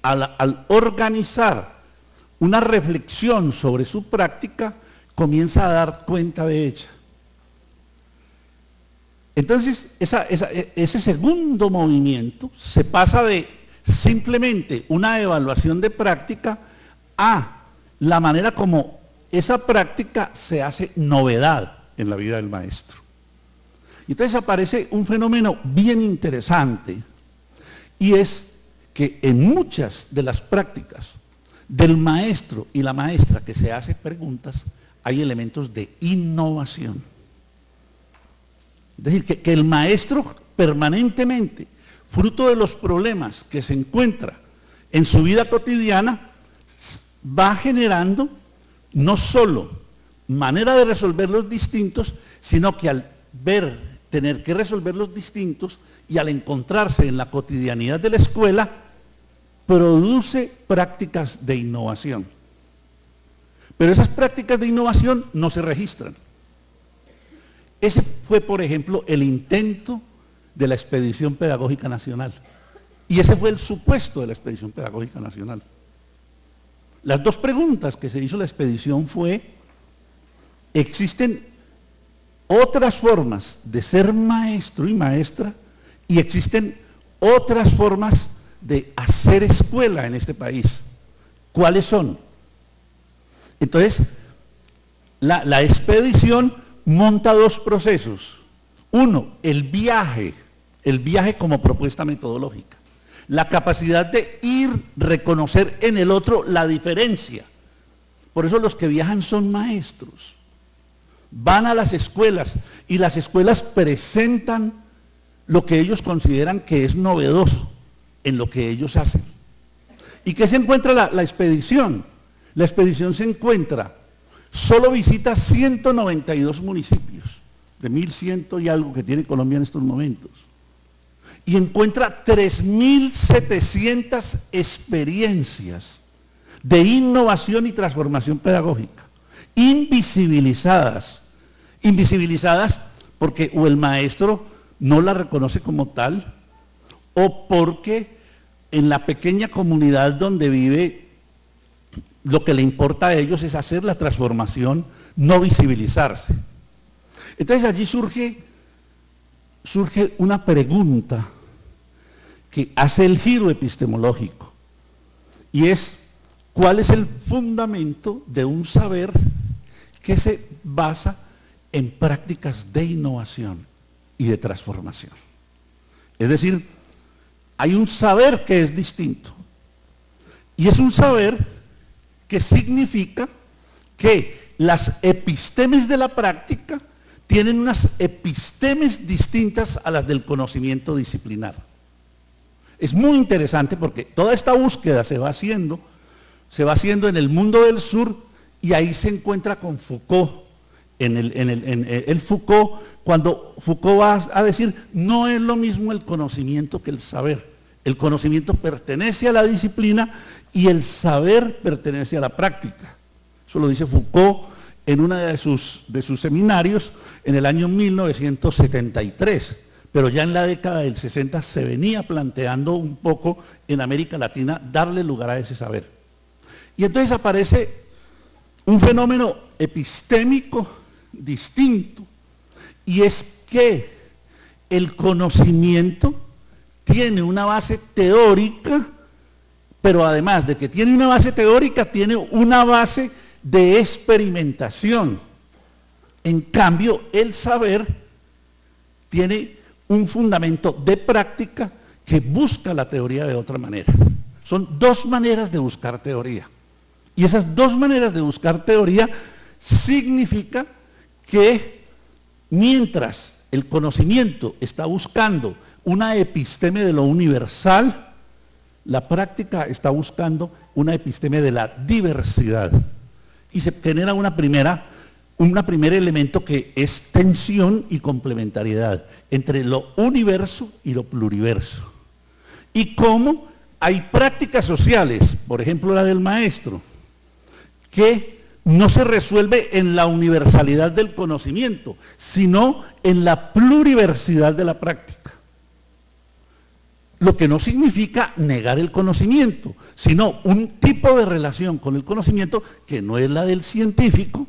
al organizar una reflexión sobre su práctica, comienza a dar cuenta de ella. Entonces, ese segundo movimiento se pasa de simplemente una evaluación de práctica a la manera como esa práctica se hace novedad en la vida del maestro. Entonces aparece un fenómeno bien interesante, y es que en muchas de las prácticas del maestro y la maestra que se hace preguntas, hay elementos de innovación. Es decir, que el maestro permanentemente, fruto de los problemas que se encuentra en su vida cotidiana, va generando no solo manera de resolverlos distintos, sino que al tener que resolverlos distintos y al encontrarse en la cotidianidad de la escuela, produce prácticas de innovación. Pero esas prácticas de innovación no se registran. Ese fue, por ejemplo, el intento de la Expedición Pedagógica Nacional. Y ese fue el supuesto de la Expedición Pedagógica Nacional. Las dos preguntas que se hizo la expedición fue: ¿existen otras formas de ser maestro y maestra? Y existen otras formas de hacer escuela en este país. ¿Cuáles son? Entonces, la expedición monta dos procesos. Uno, el viaje como propuesta metodológica. La capacidad de reconocer en el otro la diferencia. Por eso los que viajan son maestros. Van a las escuelas y las escuelas presentan lo que ellos consideran que es novedoso en lo que ellos hacen. ¿Y qué se encuentra la expedición? La expedición se encuentra, solo visita 192 municipios, de 1100 y algo que tiene Colombia en estos momentos. Y encuentra 3700 experiencias de innovación y transformación pedagógica, invisibilizadas porque o el maestro no la reconoce como tal, o porque en la pequeña comunidad donde vive, lo que le importa a ellos es hacer la transformación, no visibilizarse. Entonces allí surge una pregunta que hace el giro epistemológico, y es: ¿cuál es el fundamento de un saber que se basa en prácticas de innovación y de transformación? Es decir, hay un saber que es distinto, y es un saber que significa que las epistemes de la práctica tienen unas epistemes distintas a las del conocimiento disciplinar. Es muy interesante porque toda esta búsqueda se va haciendo en el mundo del sur, y ahí se encuentra con Foucault, el Foucault, cuando Foucault va a decir: no es lo mismo el conocimiento que el saber. El conocimiento pertenece a la disciplina y el saber pertenece a la práctica. Eso lo dice Foucault en uno de sus seminarios en el año 1973, pero ya en la década del 60 se venía planteando un poco en América Latina darle lugar a ese saber. Y entonces aparece un fenómeno epistémico distinto, y es que el conocimiento tiene una base teórica, pero además de que tiene una base teórica, tiene una base de experimentación. En cambio, el saber tiene un fundamento de práctica que busca la teoría de otra manera. Son dos maneras de buscar teoría. Y esas dos maneras de buscar teoría significa que mientras el conocimiento está buscando una episteme de lo universal, la práctica está buscando una episteme de la diversidad. Y se genera un primer elemento que es tensión y complementariedad entre lo universo y lo pluriverso. Y cómo hay prácticas sociales, por ejemplo la del maestro, que no se resuelve en la universalidad del conocimiento, sino en la pluriversidad de la práctica. lo que no significa negar el conocimiento, sino un tipo de relación con el conocimiento que no es la del científico,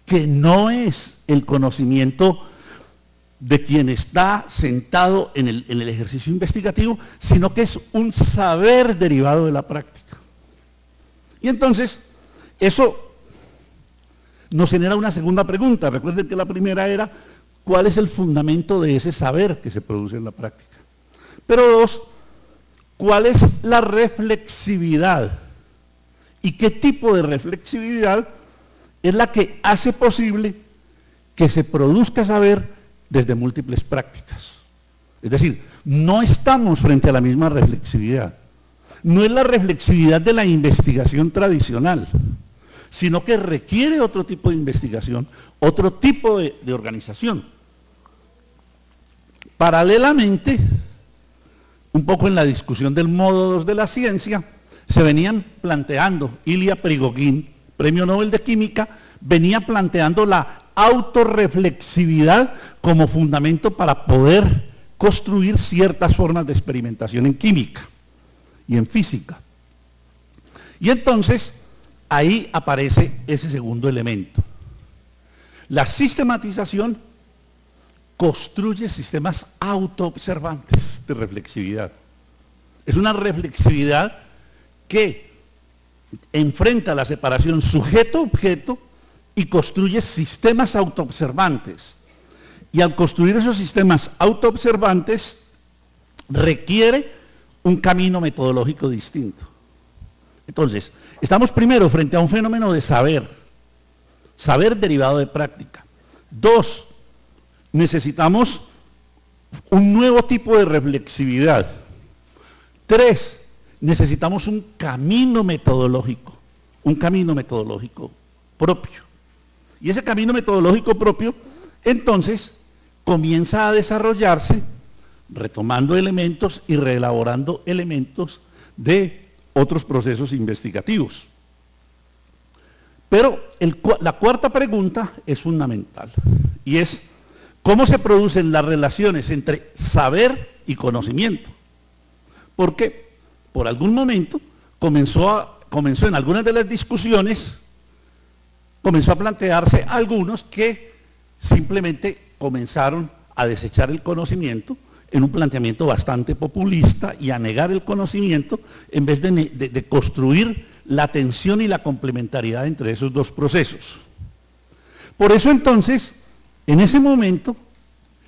que no es el conocimiento de quien está sentado en el ejercicio investigativo, sino que es un saber derivado de la práctica. Y entonces, eso nos genera una segunda pregunta. Recuerden que la primera era, ¿cuál es el fundamento de ese saber que se produce en la práctica? Pero dos, ¿cuál es la reflexividad? ¿Y qué tipo de reflexividad es la que hace posible que se produzca saber desde múltiples prácticas? Es decir, no estamos frente a la misma reflexividad. No es la reflexividad de la investigación tradicional, sino que requiere otro tipo de investigación, otro tipo de organización. Paralelamente, un poco en la discusión del modo 2 de la ciencia, se venían planteando, Ilya Prigogine, Premio Nobel de Química, venía planteando la autorreflexividad como fundamento para poder construir ciertas formas de experimentación en química y en física. Y entonces, ahí aparece ese segundo elemento. La sistematización construye sistemas autoobservantes de reflexividad. Es una reflexividad que enfrenta la separación sujeto-objeto y construye sistemas autoobservantes. Y al construir esos sistemas autoobservantes requiere un camino metodológico distinto. Entonces, estamos primero frente a un fenómeno de saber derivado de práctica. Dos, necesitamos un nuevo tipo de reflexividad. Tres, necesitamos un camino metodológico propio. Y ese camino metodológico propio, entonces, comienza a desarrollarse retomando elementos y reelaborando elementos de otros procesos investigativos. Pero la cuarta pregunta es fundamental, y es, ¿cómo se producen las relaciones entre saber y conocimiento? Porque por algún momento comenzó en algunas de las discusiones, comenzó a plantearse algunos que simplemente comenzaron a desechar el conocimiento en un planteamiento bastante populista y a negar el conocimiento en vez de construir la tensión y la complementariedad entre esos dos procesos. Por eso entonces, en ese momento,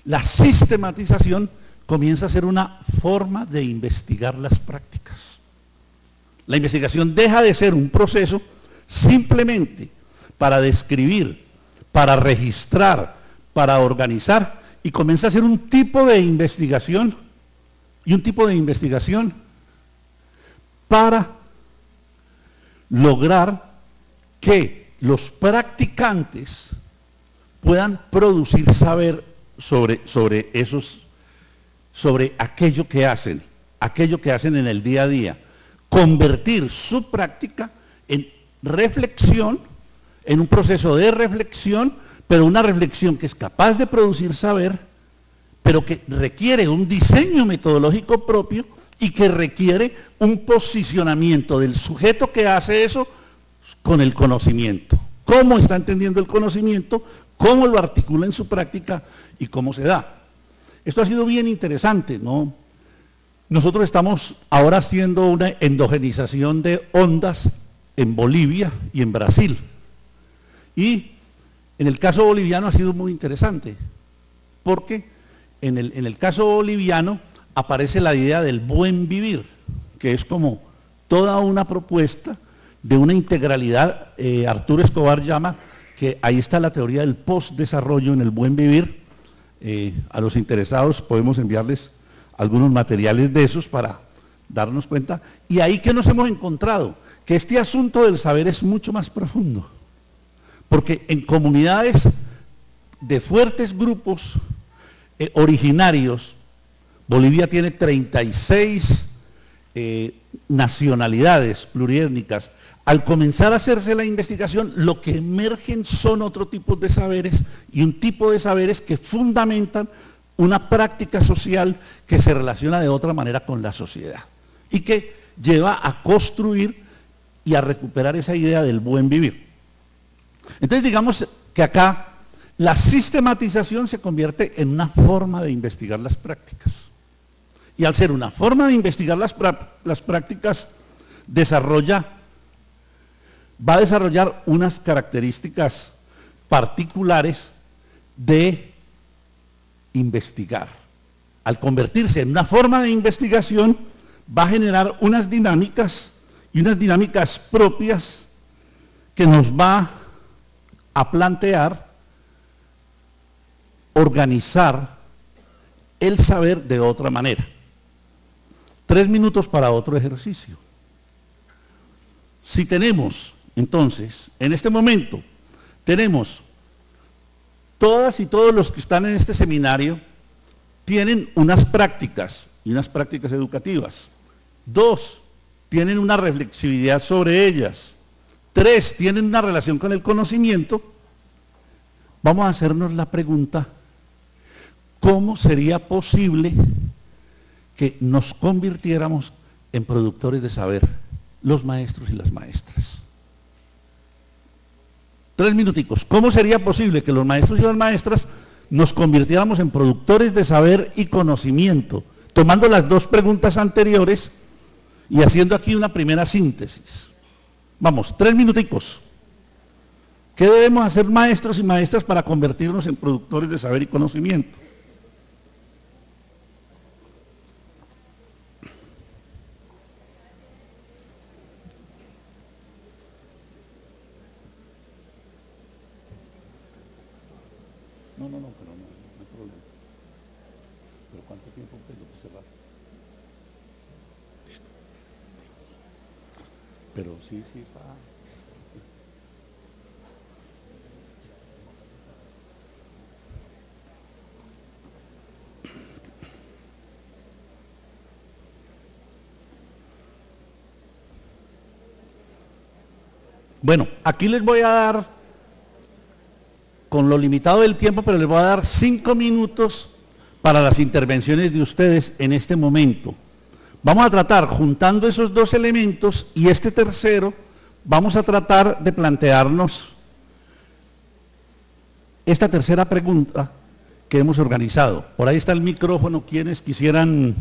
la sistematización comienza a ser una forma de investigar las prácticas. La investigación deja de ser un proceso simplemente para describir, para registrar, para organizar, y comienza a ser un tipo de investigación, y un tipo de investigación para lograr que los practicantes puedan producir saber sobre aquello que hacen en el día a día, convertir su práctica en reflexión, en un proceso de reflexión, pero una reflexión que es capaz de producir saber, pero que requiere un diseño metodológico propio y que requiere un posicionamiento del sujeto que hace eso con el conocimiento. Cómo está entendiendo el conocimiento, cómo lo articula en su práctica y cómo se da. Esto ha sido bien interesante, ¿no? Nosotros estamos ahora haciendo una endogenización de ondas en Bolivia y en Brasil. Y en el caso boliviano ha sido muy interesante, porque en el caso boliviano aparece la idea del buen vivir, que es como toda una propuesta de una integralidad. Arturo Escobar llama que ahí está la teoría del postdesarrollo en el buen vivir. A los interesados podemos enviarles algunos materiales de esos para darnos cuenta. Y ahí que nos hemos encontrado, que este asunto del saber es mucho más profundo. Porque en comunidades de fuertes grupos originarios, Bolivia tiene 36 nacionalidades pluriétnicas. Al comenzar a hacerse la investigación, lo que emergen son otro tipo de saberes y un tipo de saberes que fundamentan una práctica social que se relaciona de otra manera con la sociedad y que lleva a construir y a recuperar esa idea del buen vivir. Entonces digamos que acá la sistematización se convierte en una forma de investigar las prácticas. Y al ser una forma de investigar las prácticas, va a desarrollar unas características particulares de investigar. Al convertirse en una forma de investigación, va a generar unas dinámicas y unas dinámicas propias que nos va a plantear organizar el saber de otra manera. 3 minutos para otro ejercicio. Si tenemos, entonces, en este momento, tenemos todas y todos los que están en este seminario, tienen unas prácticas, y unas prácticas educativas. 2, tienen una reflexividad sobre ellas. 3, tienen una relación con el conocimiento. Vamos a hacernos la pregunta, ¿cómo sería posible que nos convirtiéramos en productores de saber, los maestros y las maestras? 3 minuticos. ¿Cómo sería posible que los maestros y las maestras nos convirtiéramos en productores de saber y conocimiento? Tomando las 2 preguntas anteriores y haciendo aquí una primera síntesis. Vamos, 3 minuticos. ¿Qué debemos hacer maestros y maestras para convertirnos en productores de saber y conocimiento? No, pero no hay problema. ¿Pero cuánto tiempo tengo que cerrar? Listo. Pero sí está. Bueno, aquí les voy a dar, con lo limitado del tiempo, pero les voy a dar 5 minutos para las intervenciones de ustedes en este momento. Vamos a tratar, juntando esos 2 elementos y este tercero, vamos a tratar de plantearnos esta tercera pregunta que hemos organizado. Por ahí está el micrófono, quienes quisieran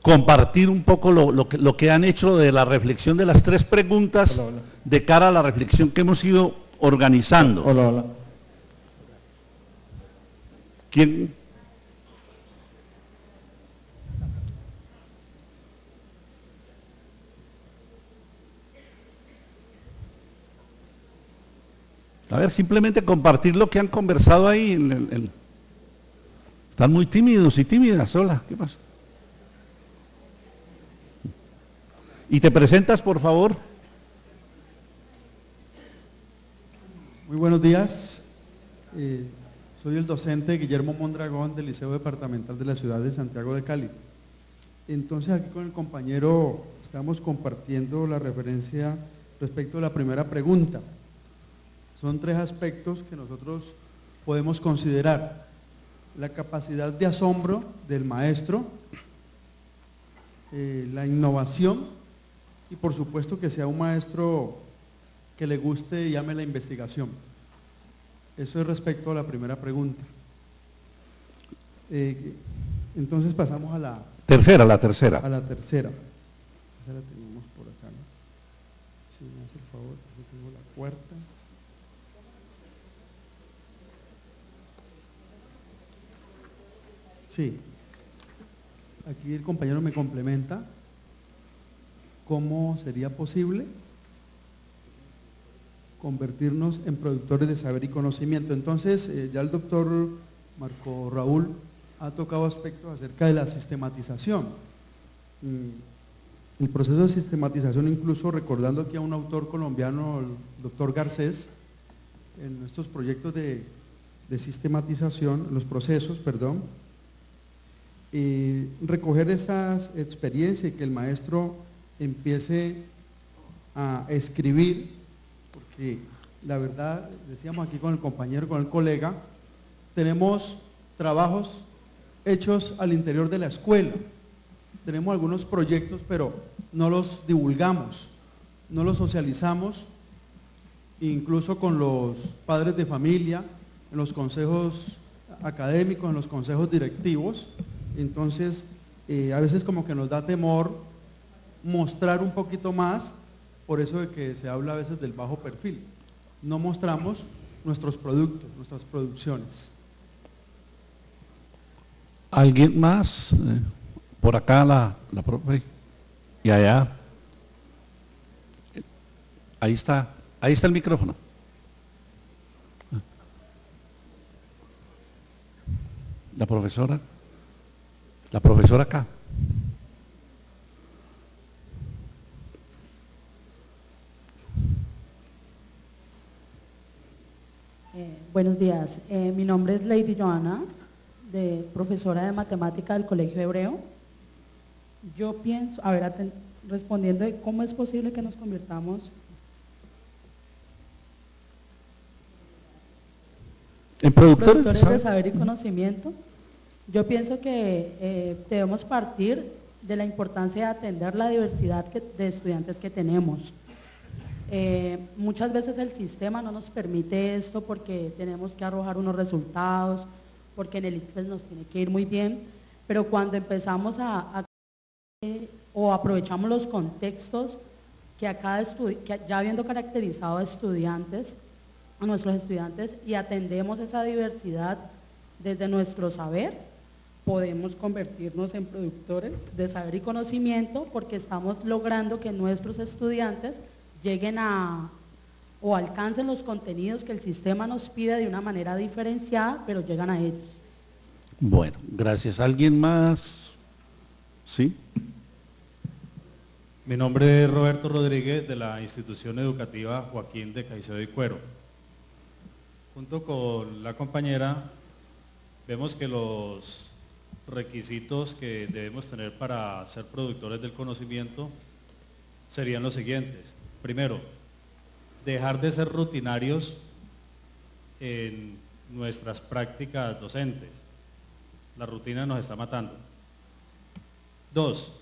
compartir un poco lo que han hecho de la reflexión de las 3 preguntas. Hola. De cara a la reflexión que hemos ido organizando. Hola. ¿Quién? A ver, simplemente compartir lo que han conversado ahí. Están muy tímidos y tímidas. Hola, ¿qué pasa? ¿Y te presentas, por favor? Muy buenos días. Soy el docente Guillermo Mondragón del Liceo Departamental de la ciudad de Santiago de Cali. Entonces aquí con el compañero estamos compartiendo la referencia respecto a la primera pregunta. Son 3 aspectos que nosotros podemos considerar: la capacidad de asombro del maestro, la innovación y por supuesto que sea un maestro que le guste y ame la investigación. Eso es respecto a la primera pregunta. Entonces pasamos a la tercera. A la tercera. Esa la tenemos por acá, ¿no? Si me hace el favor, aquí tengo la 4ª. Sí. Aquí el compañero me complementa. ¿Cómo sería posible convertirnos en productores de saber y conocimiento? Entonces, ya el doctor Marco Raúl ha tocado aspectos acerca de la sistematización. El proceso de sistematización, incluso recordando aquí a un autor colombiano, el doctor Garcés, en estos proyectos de sistematización, los procesos, perdón, recoger esas experiencias y que el maestro empiece a escribir, porque la verdad, decíamos aquí con el compañero, con el colega, tenemos trabajos hechos al interior de la escuela, tenemos algunos proyectos, pero no los divulgamos, no los socializamos, incluso con los padres de familia, en los consejos académicos, en los consejos directivos. Entonces, a veces como que nos da temor mostrar un poquito más, por eso de que se habla a veces del bajo perfil. No mostramos nuestros productos, nuestras producciones. ¿Alguien más? Por acá la profe. Y allá. Ahí está el micrófono. La profesora acá. Buenos días, mi nombre es Lady Joana, profesora de matemática del Colegio Hebreo. Yo pienso, respondiendo de cómo es posible que nos convirtamos en productores de saber y conocimiento. Yo pienso que debemos partir de la importancia de atender la diversidad de estudiantes que tenemos. Muchas veces el sistema no nos permite esto porque tenemos que arrojar unos resultados, porque en el ICFES nos tiene que ir muy bien, pero cuando empezamos o aprovechamos los contextos que ya habiendo caracterizado a nuestros estudiantes, y atendemos esa diversidad desde nuestro saber, podemos convertirnos en productores de saber y conocimiento, porque estamos logrando que nuestros estudiantes lleguen o alcancen los contenidos que el sistema nos pide de una manera diferenciada, pero llegan a ellos. Bueno, gracias. ¿Alguien más? ¿Sí? Mi nombre es Roberto Rodríguez, de la institución educativa Joaquín de Caicedo y Cuero. Junto con la compañera, vemos que los requisitos que debemos tener para ser productores del conocimiento serían los siguientes. Primero, dejar de ser rutinarios en nuestras prácticas docentes. La rutina nos está matando. 2,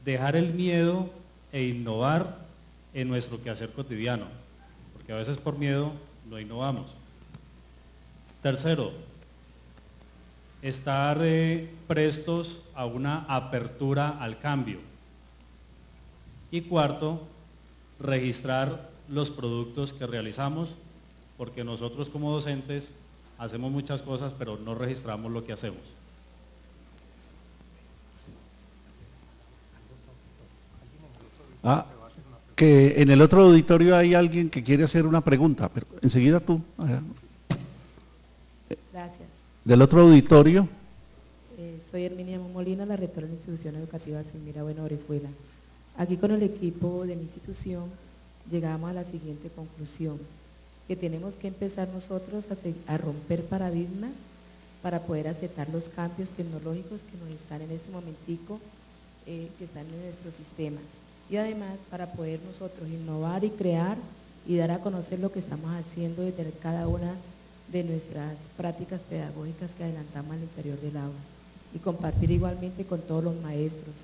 dejar el miedo e innovar en nuestro quehacer cotidiano, porque a veces por miedo no innovamos. Tercero, estar prestos a una apertura al cambio. Y cuarto, registrar los productos que realizamos, porque nosotros como docentes hacemos muchas cosas, pero no registramos lo que hacemos. Que en el otro auditorio hay alguien que quiere hacer una pregunta, pero enseguida tú. Allá. Gracias. Del otro auditorio. Soy Herminia Molina, la rectora de la institución educativa Silmira Bueno Orejuela. Aquí con el equipo de mi institución llegamos a la siguiente conclusión, que tenemos que empezar nosotros a romper paradigmas para poder aceptar los cambios tecnológicos que nos están en este momentico, que están en nuestro sistema. Y además para poder nosotros innovar y crear y dar a conocer lo que estamos haciendo desde cada una de nuestras prácticas pedagógicas que adelantamos al interior del aula, y compartir igualmente con todos los maestros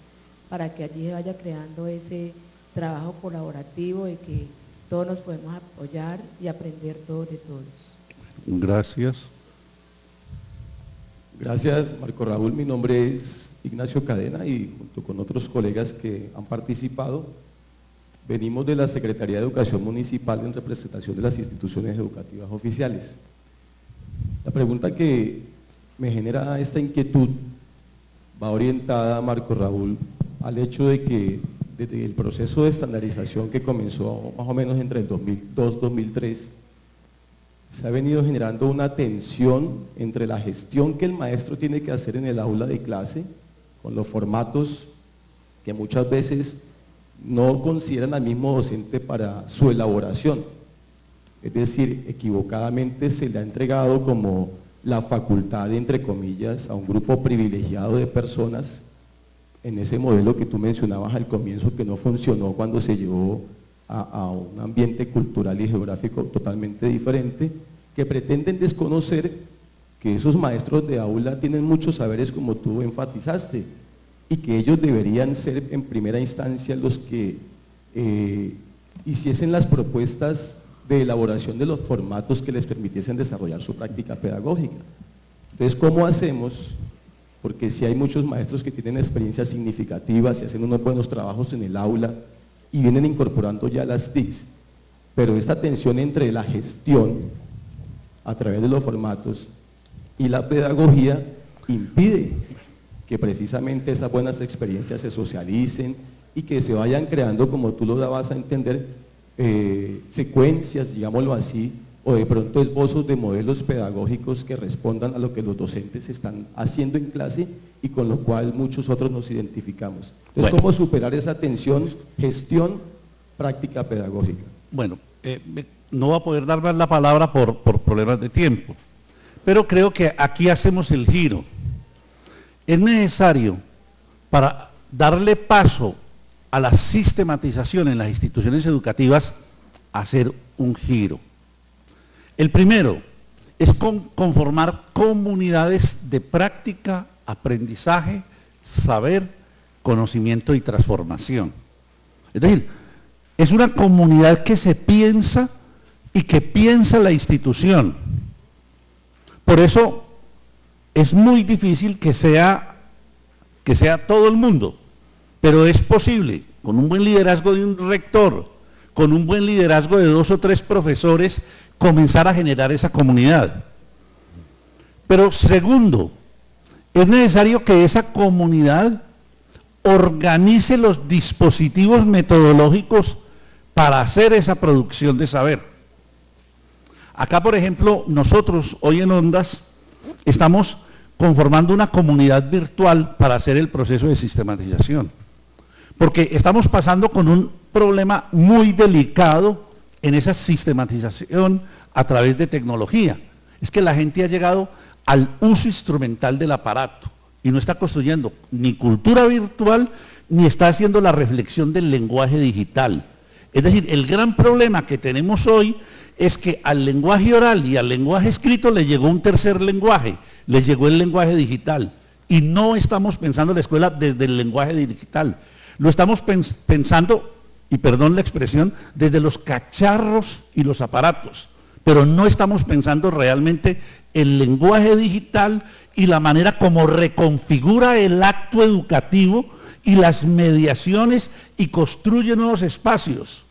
para que allí se vaya creando ese trabajo colaborativo y que todos nos podemos apoyar y aprender todos de todos. Gracias. Gracias, Marco Raúl. Mi nombre es Ignacio Cadena y junto con otros colegas que han participado, venimos de la Secretaría de Educación Municipal en representación de las instituciones educativas oficiales. La pregunta que me genera esta inquietud va orientada, Marco Raúl, al hecho de que desde el proceso de estandarización que comenzó más o menos entre el 2002-2003, se ha venido generando una tensión entre la gestión que el maestro tiene que hacer en el aula de clase, con los formatos que muchas veces no consideran al mismo docente para su elaboración. Es decir, equivocadamente se le ha entregado como la facultad, entre comillas, a un grupo privilegiado de personas en ese modelo que tú mencionabas al comienzo, que no funcionó cuando se llevó a un ambiente cultural y geográfico totalmente diferente, que pretenden desconocer que esos maestros de aula tienen muchos saberes como tú enfatizaste y que ellos deberían ser en primera instancia los que hiciesen las propuestas de elaboración de los formatos que les permitiesen desarrollar su práctica pedagógica. Entonces, ¿cómo hacemos? Porque si hay muchos maestros que tienen experiencias significativas y hacen unos buenos trabajos en el aula y vienen incorporando ya las TICs, pero esta tensión entre la gestión a través de los formatos y la pedagogía impide que precisamente esas buenas experiencias se socialicen y que se vayan creando, como tú lo dabas a entender, secuencias, digámoslo así, o de pronto esbozos de modelos pedagógicos que respondan a lo que los docentes están haciendo en clase y con lo cual muchos otros nos identificamos. Entonces, bueno, ¿cómo superar esa tensión, gestión, práctica pedagógica? Bueno, no va a poder dar más la palabra por problemas de tiempo, pero creo que aquí hacemos el giro. Es necesario, para darle paso a la sistematización en las instituciones educativas, hacer un giro. El primero es conformar comunidades de práctica, aprendizaje, saber, conocimiento y transformación. Es decir, es una comunidad que se piensa y que piensa la institución. Por eso es muy difícil que sea todo el mundo, pero es posible, con un buen liderazgo de un rector, con un buen liderazgo de 2 o 3 profesores, comenzar a generar esa comunidad. Pero segundo, es necesario que esa comunidad organice los dispositivos metodológicos para hacer esa producción de saber. Acá, por ejemplo, nosotros hoy en Ondas estamos conformando una comunidad virtual para hacer el proceso de sistematización, porque estamos pasando con un problema muy delicado en esa sistematización a través de tecnología. Es que la gente ha llegado al uso instrumental del aparato y no está construyendo ni cultura virtual ni está haciendo la reflexión del lenguaje digital. Es decir, el gran problema que tenemos hoy es que al lenguaje oral y al lenguaje escrito le llegó un tercer lenguaje, le llegó el lenguaje digital, y no estamos pensando la escuela desde el lenguaje digital, lo estamos pensando, y perdón la expresión, desde los cacharros y los aparatos, pero no estamos pensando realmente el lenguaje digital y la manera como reconfigura el acto educativo y las mediaciones y construye nuevos espacios.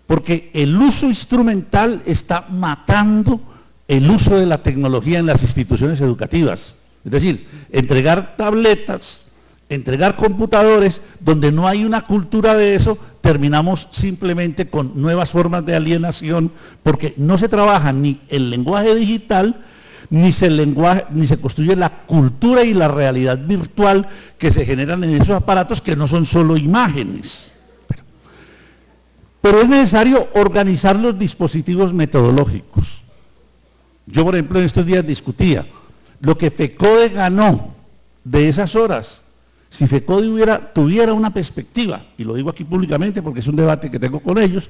Porque el uso instrumental está matando el uso de la tecnología en las instituciones educativas. Es decir, entregar tabletas, entregar computadores, donde no hay una cultura de eso, terminamos simplemente con nuevas formas de alienación, porque no se trabaja ni el lenguaje digital, ni se construye la cultura y la realidad virtual que se generan en esos aparatos que no son solo imágenes. Pero es necesario organizar los dispositivos metodológicos. Yo, por ejemplo, en estos días discutía lo que FECODE ganó de esas horas. Si FECODE tuviera una perspectiva, y lo digo aquí públicamente porque es un debate que tengo con ellos,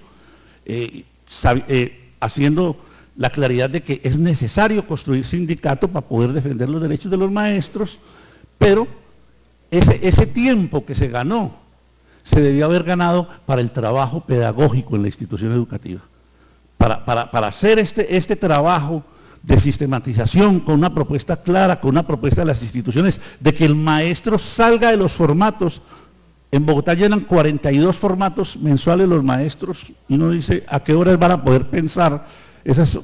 haciendo la claridad de que es necesario construir sindicato para poder defender los derechos de los maestros, pero ese tiempo que se ganó se debió haber ganado para el trabajo pedagógico en la institución educativa, para hacer este trabajo de sistematización con una propuesta clara, con una propuesta de las instituciones, de que el maestro salga de los formatos. En Bogotá llenan 42 formatos mensuales los maestros, y uno dice, ¿a qué horas van a poder pensar esa es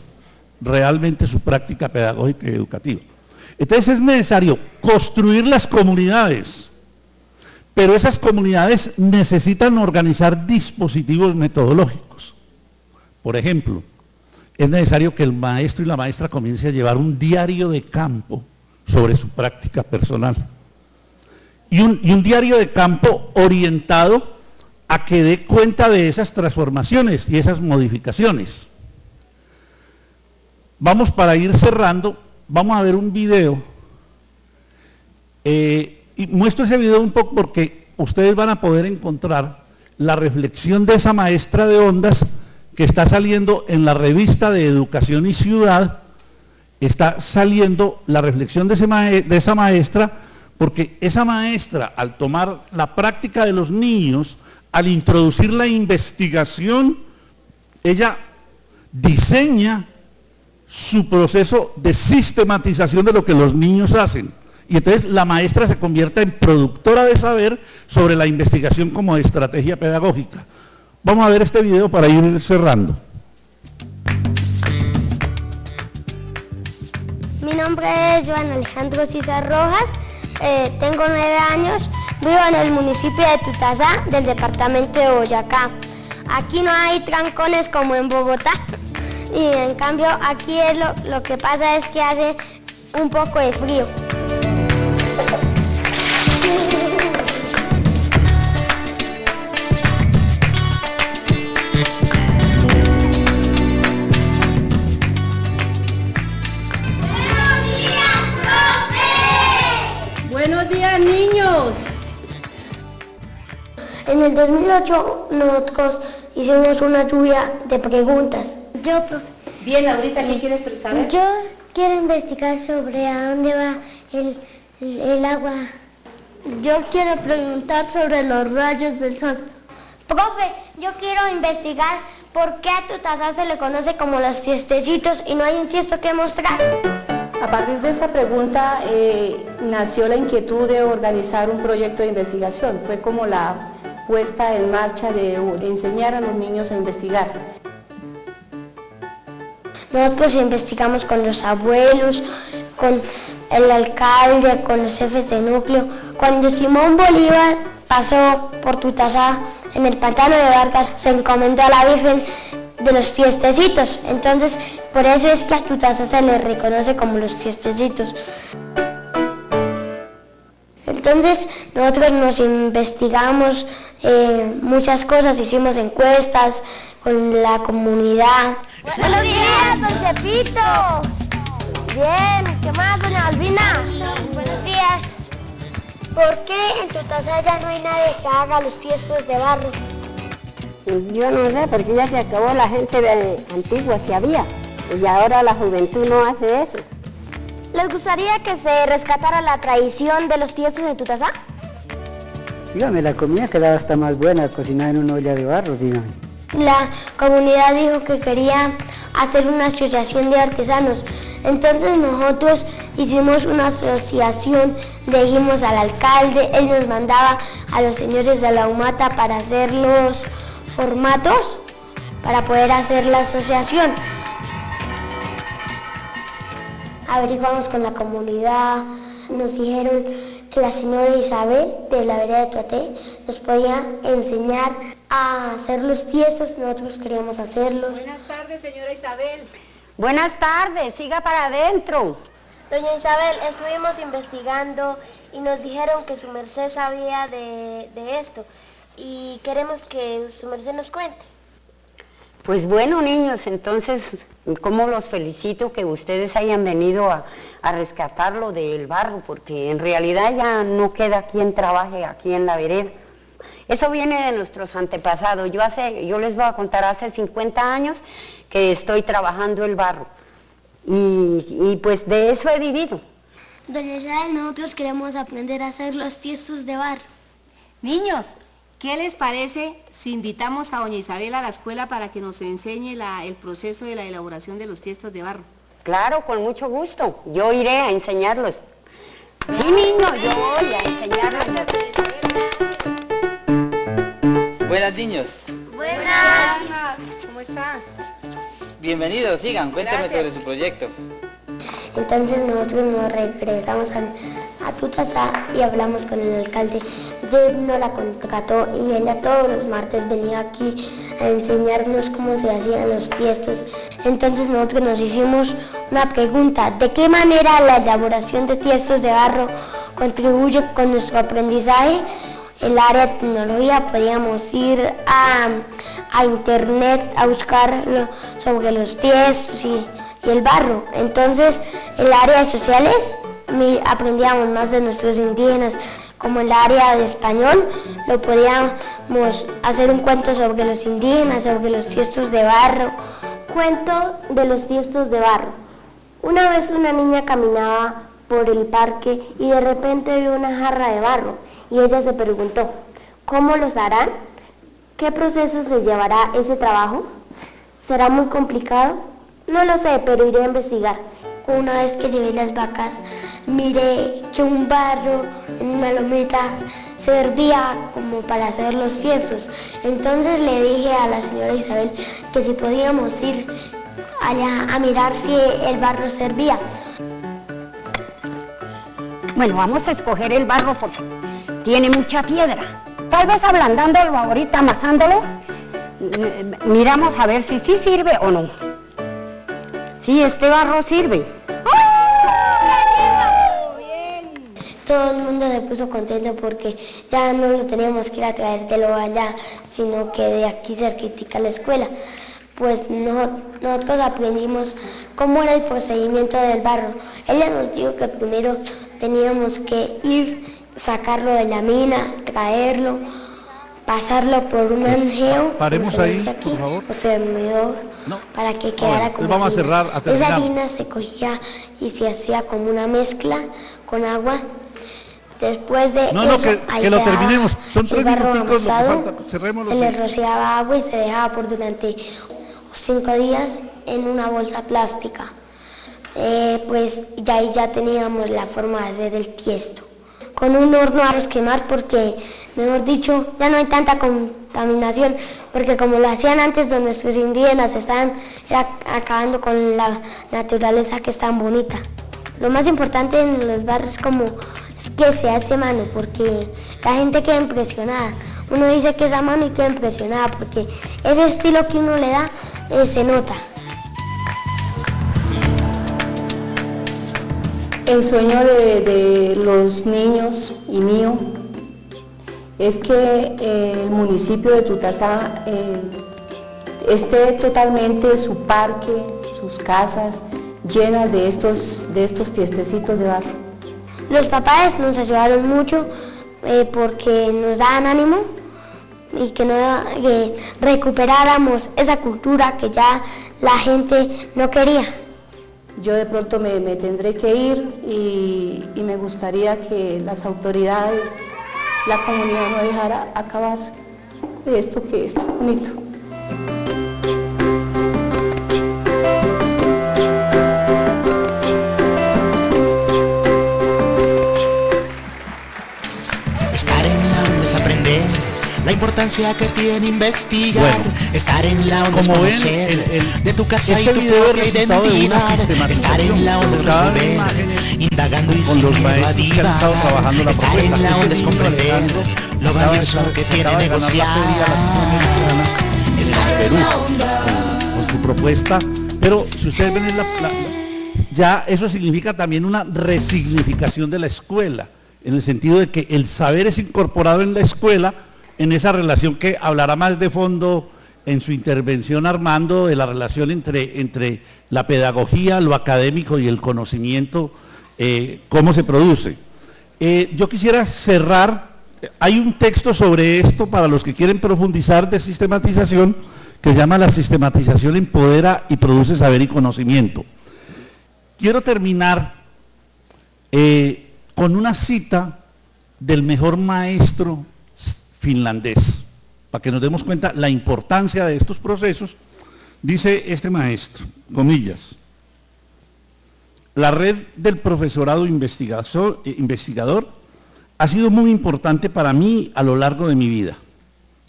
realmente su práctica pedagógica y educativa? Entonces es necesario construir las comunidades, pero esas comunidades necesitan organizar dispositivos metodológicos. Por ejemplo, es necesario que el maestro y la maestra comiencen a llevar un diario de campo sobre su práctica personal. Y un diario de campo orientado a que dé cuenta de esas transformaciones y esas modificaciones. Vamos, para ir cerrando, vamos a ver un video. Y muestro ese video un poco porque ustedes van a poder encontrar la reflexión de esa maestra de Ondas que está saliendo en la revista de Educación y Ciudad, está saliendo la reflexión de esa maestra, porque esa maestra, al tomar la práctica de los niños, al introducir la investigación, ella diseña su proceso de sistematización de lo que los niños hacen. Y entonces la maestra se convierte en productora de saber sobre la investigación como estrategia pedagógica. Vamos a ver este video para ir cerrando. Mi nombre es Joan Alejandro César Rojas, tengo 9 años, vivo en el municipio de Tutazá, del departamento de Boyacá. Aquí no hay trancones como en Bogotá, y en cambio aquí lo que pasa es que hace un poco de frío. Buenos días, niños. En el 2008 nosotros hicimos una lluvia de preguntas. Yo, profe. Bien, ahorita, ¿qué quieres saber? Yo quiero investigar sobre a dónde va el agua. Yo quiero preguntar sobre los rayos del sol. Profe, yo quiero investigar por qué a Tutazá se le conoce como los tiestecitos y no hay un tiesto que mostrar. A partir de esa pregunta nació la inquietud de organizar un proyecto de investigación. Fue como la puesta en marcha de enseñar a los niños a investigar. Nosotros investigamos con los abuelos, con el alcalde, con los jefes de núcleo. Cuando Simón Bolívar pasó por Tutazá, en el pantano de Vargas, se encomendó a la Virgen de los tiestecitos. Entonces, por eso es que a Tutazá se le reconoce como los tiestecitos. Entonces, nosotros nos investigamos muchas cosas, hicimos encuestas con la comunidad. ¡Buenos días, don Chepito! Bien, ¿qué más, doña Albina? Buenos días. ¿Por qué en Tutazá ya no hay nadie que haga los tiestos de barro? Yo no sé, porque ya se acabó la gente antigua que había, y ahora la juventud no hace eso. ¿Les gustaría que se rescatara la tradición de los tiestos en Tutazá? Dígame, la comida quedaba hasta más buena cocinada en una olla de barro, dígame. La comunidad dijo que quería hacer una asociación de artesanos. Entonces nosotros hicimos una asociación, le dijimos al alcalde, él nos mandaba a los señores de la Humata para hacer los formatos, para poder hacer la asociación. Averiguamos con la comunidad, nos dijeron que la señora Isabel de la vereda de Tuaté nos podía enseñar a hacer los tiestos, nosotros queríamos hacerlos. Buenas tardes, señora Isabel. Buenas tardes, siga para adentro. Doña Isabel, estuvimos investigando y nos dijeron que su merced sabía de esto y queremos que su merced nos cuente. Pues bueno, niños, entonces, ¿cómo los felicito que ustedes hayan venido a rescatarlo del barro? Porque en realidad ya no queda quien trabaje aquí en la vereda. Eso viene de nuestros antepasados. Yo les voy a contar, hace 50 años que estoy trabajando el barro. Y pues de eso he vivido. Doña Isabel, nosotros queremos aprender a hacer los tiestos de barro. Niños, ¿qué les parece si invitamos a doña Isabel a la escuela para que nos enseñe el proceso de la elaboración de los tiestos de barro? Claro, con mucho gusto. Yo iré a enseñarlos. Sí, niños, yo voy a enseñarlos. Buenas, niños. Buenas. ¿Cómo están? Bienvenidos, sigan, cuéntenme sobre su proyecto. Entonces nosotros nos regresamos a Tutazá y hablamos con el alcalde. Él nos la contrató y ella todos los martes venía aquí a enseñarnos cómo se hacían los tiestos. Entonces nosotros nos hicimos una pregunta: ¿de qué manera la elaboración de tiestos de barro contribuye con nuestro aprendizaje? En el área de tecnología podíamos ir a internet a buscar sobre los tiestos y el barro. Entonces, en el área de sociales aprendíamos más de nuestros indígenas, como en el área de español, lo podíamos hacer un cuento sobre los indígenas, sobre los tiestos de barro. Cuento de los tiestos de barro. Una vez una niña caminaba por el parque y de repente vio una jarra de barro y ella se preguntó, ¿cómo los harán? ¿Qué proceso se llevará ese trabajo? ¿Será muy complicado? No lo sé, pero iré a investigar. Una vez que llevé las vacas, miré que un barro en una lomita servía como para hacer los tiestos. Entonces le dije a la señora Isabel que si podíamos ir allá a mirar si el barro servía. Bueno, vamos a escoger el barro porque tiene mucha piedra. Tal vez ablandándolo ahorita, amasándolo, miramos a ver si sí sirve o no. Sí, este barro sirve. Todo el mundo se puso contento porque ya no lo teníamos que ir a traer de lo allá, sino que de aquí cerquitica a la escuela. Pues nosotros aprendimos cómo era el procedimiento del barro. Ella nos dijo que primero teníamos que ir, sacarlo de la mina, traerlo, pasarlo por un angeo, paremos ahí, aquí, por favor. o servidor, no, para que quedara como vamos a cerrar, a terminar. Esa harina se cogía y se hacía como una mezcla con agua. Después de no, eso, que lo terminemos. Son 3 minuticos lo que falta. Cerrémoslo. Se le rociaba agua y se dejaba por durante 5 días en una bolsa plástica. Pues ya teníamos la forma de hacer el tiesto. Con un horno a quemar porque, mejor dicho, ya no hay tanta contaminación, porque como lo hacían antes de nuestros indígenas, estaban acabando con la naturaleza que es tan bonita. Lo más importante en los barrios es que se hace mano, porque la gente queda impresionada. Uno dice que es a mano y queda impresionada, porque ese estilo que uno le da se nota. El sueño de los niños y mío es que el municipio de Tutasá esté totalmente su parque, sus casas llenas de estos tiestecitos de barro. Los papás nos ayudaron mucho porque nos daban ánimo y que recuperáramos esa cultura que ya la gente no quería. Yo de pronto me tendré que ir y me gustaría que las autoridades, la comunidad no dejara acabar de esto que es tan bonito. Estar en la UNED es aprender la importancia que tiene investigar. Bueno, estar en la UNED es como ven, conocer de tu casa y tu video propia es resultado de una identidad. Estar en la UNED es resolver, indagando y con sin los miedo a maestros que han estado divagar. trabajando la Estar propuesta. en la UNED es Este comprender Alejandro lo valioso que tiene acaba de ganar la negociar. Feria Latinoamericana en el Perú con su propuesta, pero si ustedes ven ya eso significa también una resignificación de la escuela, en el sentido de que el saber es incorporado en la escuela, en esa relación que hablará más de fondo en su intervención Armando, de la relación entre la pedagogía, lo académico y el conocimiento, cómo se produce. Yo quisiera cerrar, hay un texto sobre esto para los que quieren profundizar de sistematización, que se llama La sistematización empodera y produce saber y conocimiento. Quiero terminar con una cita del mejor maestro finlandés, para que nos demos cuenta la importancia de estos procesos. Dice este maestro, comillas, la red del profesorado investigador ha sido muy importante para mí a lo largo de mi vida.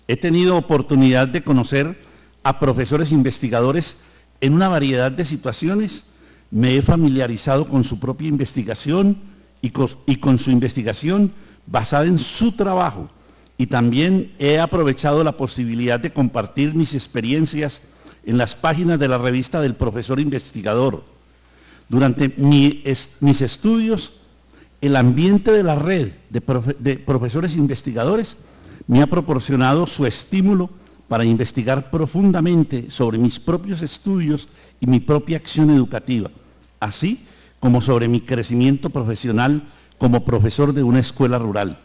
He tenido oportunidad de conocer a profesores investigadores en una variedad de situaciones, me he familiarizado con su propia investigación y con su investigación basada en su trabajo, y también he aprovechado la posibilidad de compartir mis experiencias en las páginas de la revista del profesor investigador. Durante mis estudios, el ambiente de la red de profesores investigadores me ha proporcionado su estímulo para investigar profundamente sobre mis propios estudios y mi propia acción educativa, así como sobre mi crecimiento profesional como profesor de una escuela rural.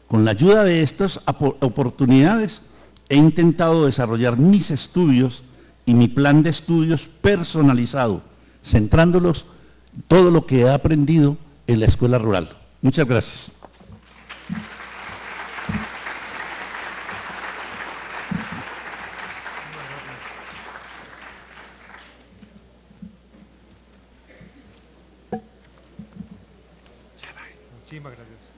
Con la ayuda de estas oportunidades, he intentado desarrollar mis estudios y mi plan de estudios personalizado, centrándolos todo lo que he aprendido en la escuela rural. Muchas gracias. Muchísimas gracias.